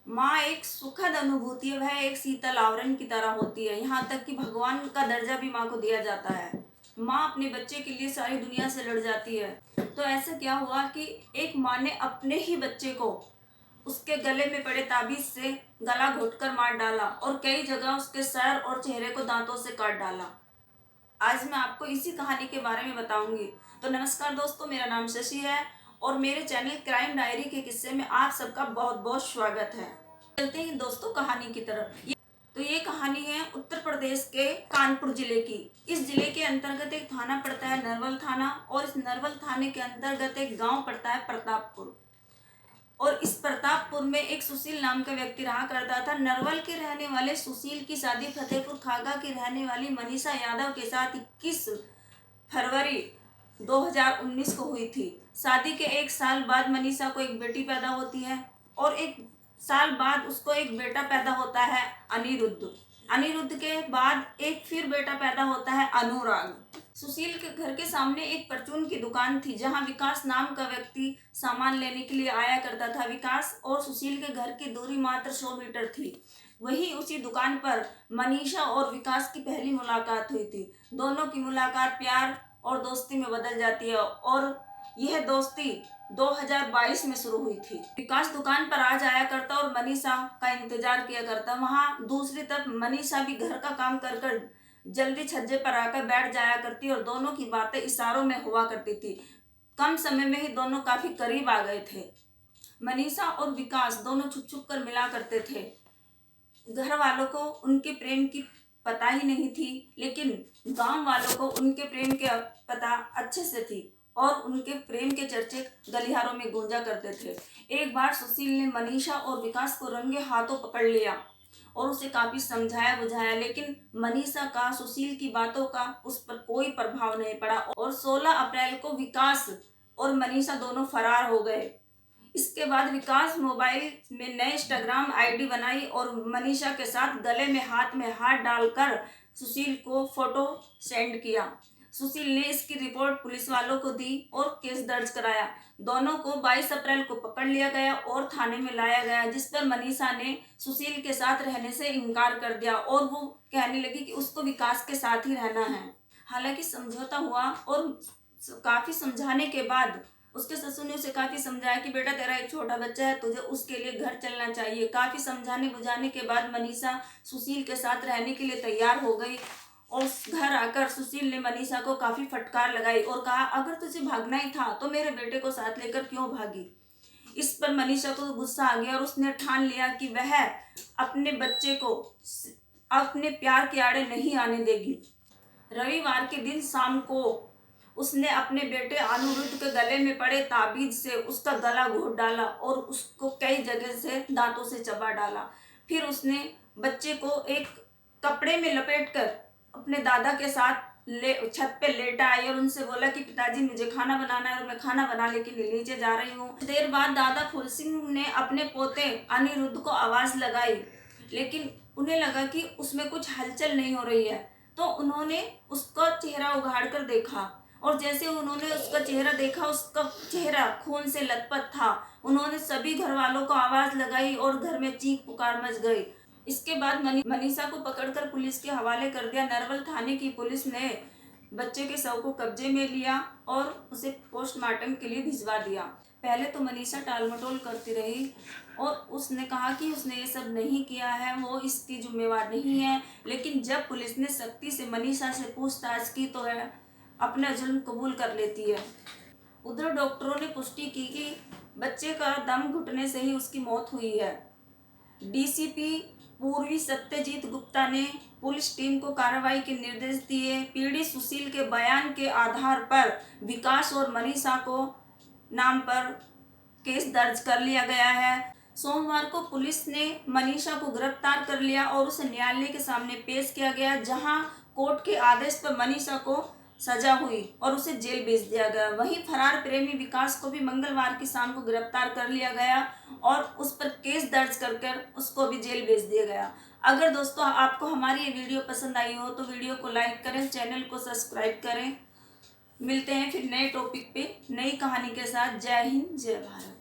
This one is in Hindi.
माँ एक सुखद अनुभूति है, वह एक शीतल आवरण की तरह होती है। यहाँ तक कि भगवान का दर्जा भी माँ को दिया जाता है। माँ अपने बच्चे के लिए सारी दुनिया से लड़ जाती है। तो ऐसा क्या हुआ कि एक माँ ने अपने ही बच्चे को उसके गले में पड़े ताबीज से गला घोटकर मार डाला और कई जगह उसके सर और चेहरे को दांतों से काट डाला। आज मैं आपको इसी कहानी के बारे में बताऊंगी। तो नमस्कार दोस्तों, मेरा नाम शशि है और मेरे चैनल क्राइम डायरी के किस्से में आप सबका बहुत बहुत स्वागत है। चलते हैं दोस्तों कहानी की तरफ। तो ये कहानी है उत्तर प्रदेश के कानपुर जिले की। इस जिले के अंतर्गत एक थाना पड़ता है नरवल थाना, और इस नरवल थाने के अंतर्गत एक गांव पड़ता है प्रतापपुर। और इस प्रतापपुर में एक सुशील नाम का व्यक्ति रहा करता था। नरवल के रहने वाले सुशील की शादी फतेहपुर खागा की रहने वाली मनीषा यादव के साथ 21 फरवरी 2019 को हुई थी। शादी के एक साल बाद मनीषा को एक बेटी पैदा होती है और एक साल बाद उसको एक बेटा पैदा होता है अनिरुद्ध। अनिरुद्ध के बाद एक फिर बेटा पैदा होता है अनुराग। सुशील के घर के सामने एक परचून की दुकान थी जहां विकास नाम का व्यक्ति सामान लेने के लिए आया करता था। विकास और सुशील के घर की दूरी मात्र 100 मीटर थी। वही उसी दुकान पर मनीषा और विकास की पहली मुलाकात हुई थी। दोनों की मुलाकात प्यार और दोस्ती में बदल जाती है और यह दोस्ती 2022 में शुरू हुई थी। विकास दुकान पर आ जाया करता और मनीषा का इंतजार किया करता। वहां दूसरी तरफ मनीषा भी घर का काम कर कर जल्दी छज्जे पर आकर बैठ जाया करती और दोनों की बातें इशारों में हुआ करती थी। कम समय में ही दोनों काफी करीब आ गए थे। मनीषा और विकास दोनों छुप छुप कर मिला करते थे। घर वालों को उनके प्रेम की पता ही नहीं थी, लेकिन गांव वालों को उनके प्रेम के पता अच्छे से थी और उनके प्रेम के चर्चे गलियारों में गूंजा करते थे। एक बार सुशील ने मनीषा और विकास को रंगे हाथों पकड़ लिया और उसे काफी समझाया बुझाया, लेकिन मनीषा का सुशील की बातों का उस पर कोई प्रभाव नहीं पड़ा और 16 अप्रैल को विकास और मनीषा दोनों फरार हो गए। इसके बाद विकास मोबाइल में नए इंस्टाग्राम आईडी बनाई और मनीषा के साथ गले में हाथ डालकर सुशील को फोटो सेंड किया। सुशील ने इसकी रिपोर्ट पुलिस वालों को दी और केस दर्ज कराया। दोनों को 22 अप्रैल को पकड़ लिया गया और थाने में लाया गया, जिस पर मनीषा ने सुशील के साथ रहने से इनकार कर दिया और वो कहने लगी कि उसको विकास के साथ ही रहना है। हालांकि समझौता हुआ और काफी समझाने के बाद उसके ससुर ने उसे काफी समझाया कि बेटा तेरा एक छोटा बच्चा है, तुझे उसके लिए घर चलना चाहिए। काफी समझाने बुझाने के बाद मनीषा सुशील के साथ रहने के लिए तैयार हो गई और घर आकर सुशील ने मनीषा को काफी फटकार लगाई और कहा, अगर तुझे भागना ही था तो मेरे बेटे को साथ लेकर क्यों भागी। इस पर मनीषा को गुस्सा आ गया और उसने ठान लिया कि वह अपने बच्चे को अपने प्यार के आड़े नहीं आने देगी। रविवार के दिन शाम को उसने अपने बेटे अनिरुद्ध के गले में पड़े ताबीज से उसका गला घोट डाला और उसको कई जगह से दांतों से चबा डाला। फिर उसने बच्चे को एक कपड़े में लपेटकर अपने दादा के साथ छत पे लेटा आई और उनसे बोला कि पिताजी मुझे खाना बनाना है और मैं खाना बनाने के लिए नीचे जा रही हूँ। देर बाद दादा फूल सिंह ने अपने पोते अनिरुद्ध को आवाज लगाई, लेकिन उन्हें लगा कि उसमें कुछ हलचल नहीं हो रही है, तो उन्होंने उसका चेहरा उघाड़ कर देखा और जैसे उन्होंने उसका चेहरा देखा, उसका चेहरा खून से लथपथ था। उन्होंने सभी घर वालों को आवाज लगाई और घर में चीख पुकार मच गई। इसके बाद मनीषा को पकड़कर पुलिस के हवाले कर दिया। नरवल थाने की पुलिस ने बच्चे के शव को कब्जे में लिया और उसे पोस्टमार्टम के लिए भिजवा दिया। पहले तो मनीषा टालमटोल करती रही और उसने कहा कि उसने ये सब नहीं किया है, वो इसकी जिम्मेवार नहीं है। लेकिन जब पुलिस ने सख्ती से मनीषा से पूछताछ की तो है अपना जुर्म कबूल कर लेती है। उधर डॉक्टरों ने पुष्टि की कि बच्चे का दम घुटने से ही उसकी मौत हुई है। डीसीपी पूर्वी सत्यजीत गुप्ता ने पुलिस टीम को कार्रवाई के निर्देश दिए। पीड़ित सुशील के बयान के आधार पर विकास और मनीषा को नाम पर केस दर्ज कर लिया गया है। सोमवार को पुलिस ने मनीषा को गिरफ्तार कर लिया और उसे न्यायालय के सामने पेश किया गया, जहां कोर्ट के आदेश पर मनीषा को सजा हुई और उसे जेल भेज दिया गया। वहीं फरार प्रेमी विकास को भी मंगलवार की शाम को गिरफ्तार कर लिया गया और उस पर केस दर्ज कर उसको भी जेल भेज दिया गया। अगर दोस्तों आपको हमारी ये वीडियो पसंद आई हो तो वीडियो को लाइक करें, चैनल को सब्सक्राइब करें। मिलते हैं फिर नए टॉपिक पे नई कहानी के साथ। जय हिंद, जय भारत।